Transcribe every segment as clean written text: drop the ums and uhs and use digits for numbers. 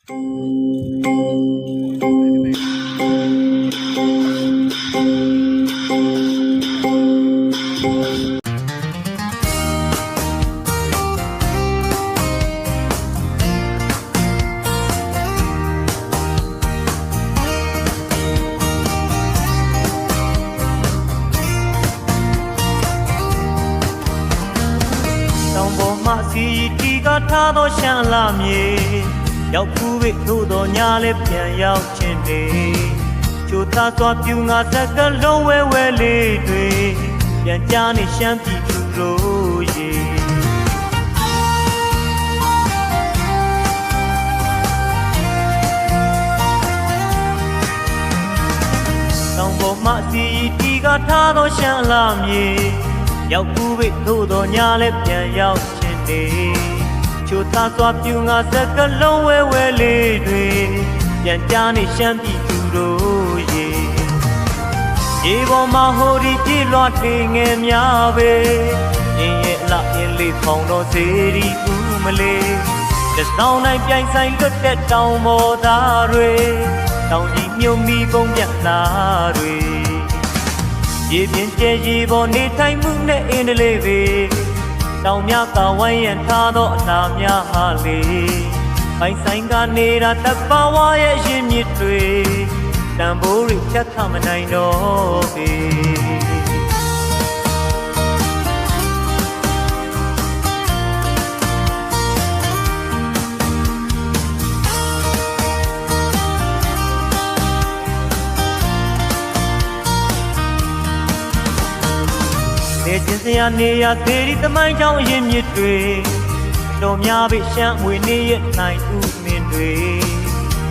စီတီကထားသောရှမ်းလာမြေရောက်ဖူး၍သို့တော်ညာလည်းပြန်ရောက်ခြင်းနေချိုသားစွာပြူငါစကလုံးဝဲဝဲလေးတွေပြန်ကြားနေရှမ်းပြည်သူတို့ရေတောင်ပေါ်မှစီတီကထားသောရှမ်းလာမြေရောက်ဖူး၍သို့တော်ညာလည်းပြန်ရောက်ချိုသားစွာပြူငါစကလုံးဝဲဝဲလေးတွေပြန်ကြားနေရှမ်းပြည်သူတို့ရေရေပေါ်မှာဟိုဒီပြေလွှတ်နေငယ်များပဲရင်ရဲ့အလားအင်းလေးဖောင်တော်စေရီဦးမလေးတစ်ဆောင်တိုင်းပြိုင်ဆိုင်လွတ်တဲ့တောင်ပေါ်သားတွေတောင်ကြီးမြုံမီပုံပြတ်လာတွေရေပြင်းကျဲရေပေါ်နေထိုင်မှုနဲ့အင်းတလေးပဲတောင်များကဝိုင်းရန်ထားသောအနာများဟာလေပိုင်ဆိုင်ကနေရာတပါဝါရဲ့ရင်မြစ်တွေတန်ဖိုးတွေဖြတ်ခမနိုင်တော့ပေနေချင်းစရာနေရသေးဒီတမိုင်းချောင်းရင်မြစ်တွေတော်များပြီရှမ်းမွေနေရဲ့နိုင်ဥမင်းတွေ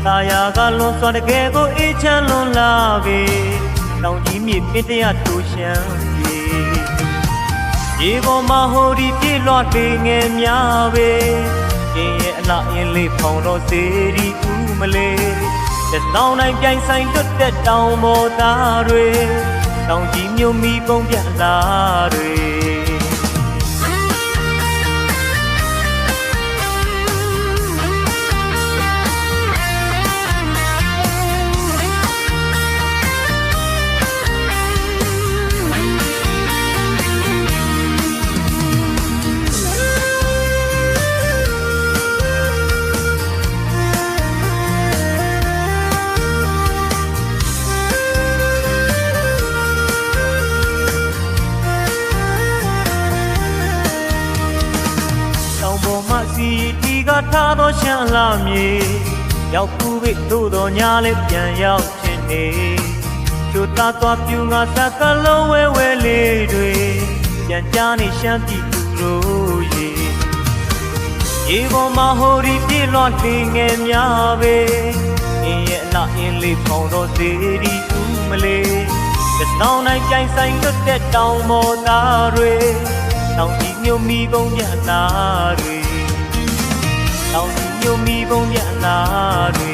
တာယာကလွန်စွာတကယ်ကိုအေးချမ်းလွန်လာပြီတောင်ကြီးမြေပြတရားတူရှမ်းပြေရေပေါ်မှာဟိုဒီပြေလွှတ်နေငယ်များပဲရင်ရဲ့အလားအင်းလေးဖောင်တော်စေရီဦးမလေးတစ်ဆောင်တိုင်းပြိုင်ဆိုင်လွတ်တဲ့တောင်ပေါ်သားတွေတောင်ကြီးမြုံမီပုံပြတ်လာတွေစီတီကထားသောရှမ်းလာမြေရောက်ဖူး၍သို့တော်ညာလည်းပြန်ရောက်ခြင်းနေချိုသားသွားပြူငါစကလုံးဝဲဝဲလေးတွေပြန်ကြားနေရှမ်းပြည်သူတို့ရေရေပေါ်မှာဟိုဒီပြေလွှတ်နေငယ်များပဲအင်းရဲ့အလားအင်းလေးဖောင်တော်စေရီဦးမလေးတစ်ဆောင်တိုင်းပြိုင်ဆိုင်လွတ်တဲ့တောင်ပေါ်သားတွေတောင်ကြီးမြုံမီပုံပြတ်လာတွေတောင်ကြီးမြုံမီပုံပြတ်လာတွေ